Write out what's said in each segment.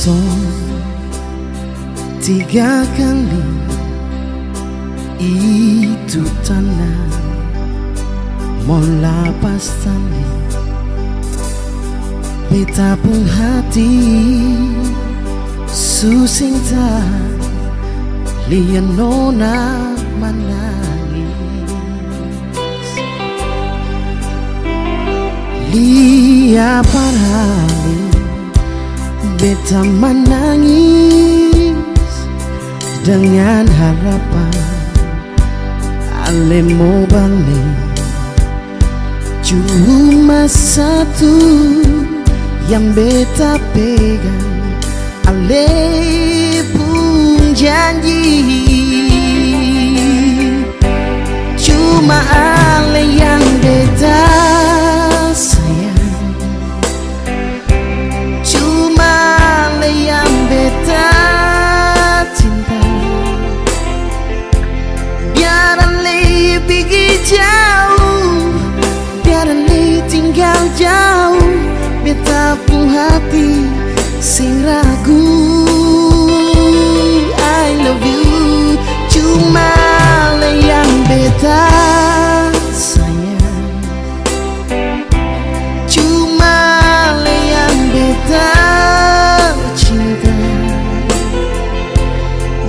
kosong 3 kali itu tanda mola pastali beta pun hati susinta lian nona menangis lia parali beta menangis dengan harapan ale mau balik. Cuma satu yang beta pegang, ale pun janji. Cuma ale yang beta sayang, cuma ale yang beta cinta. Biar ale pergi jauh, biar ale tinggal jauh, beta pun hati sing ragu. I love you, cuma ale yang beta sayang, cuma ale yang beta cinta.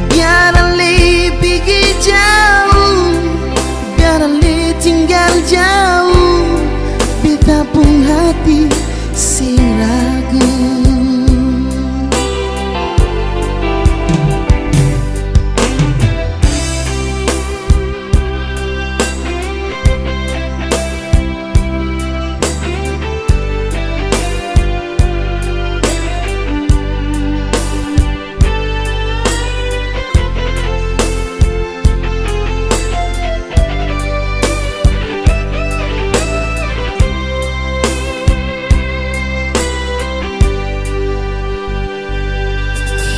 Biar ale pergi jauh, biar ale tinggal jauh, beta pun hati sing ragu.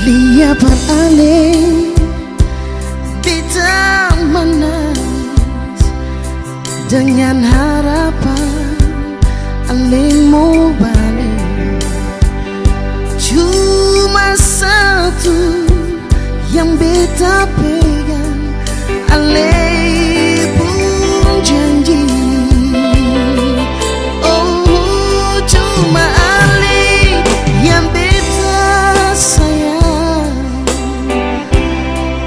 Lia par ale beta menangis dengan harapan ale mau balik. Cuma satu yang beta pegang, ale pun janji. Oh, cuma ale yang beta sayang,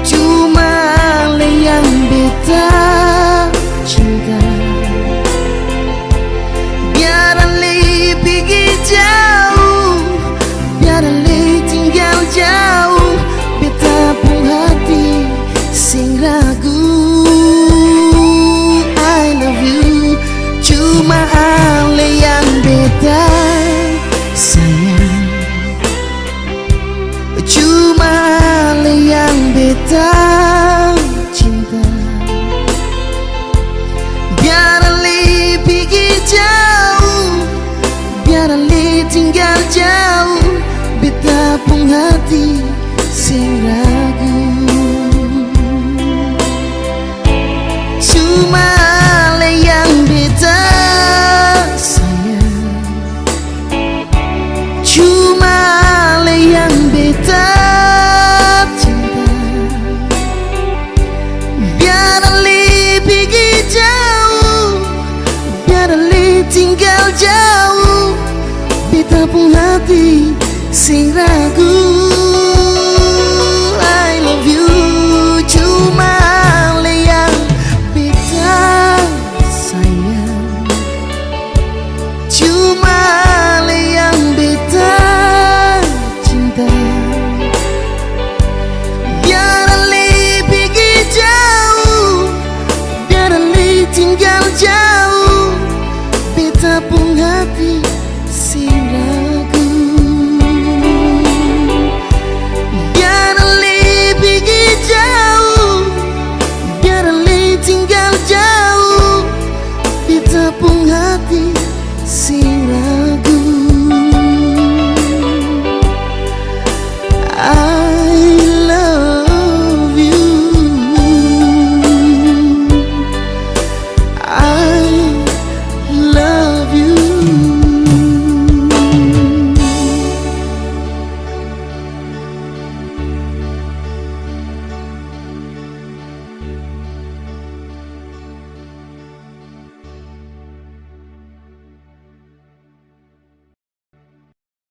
cuma ale yang beta cinta. Biar ale pergi jauh, biar ale tinggal jauh, beta pun hati sing ragu. I love you, cuma ale yang beta sayang, cuma ale yang beta cinta. Biar ale pergi jauh, biar ale tinggal jauh, beta pun hati sing ragu. Cuma ale yang beta sayang, cuma ale yang beta cinta. Biar ale pergi jauh, biar ale tinggal jauh, beta pun hati sing ragu.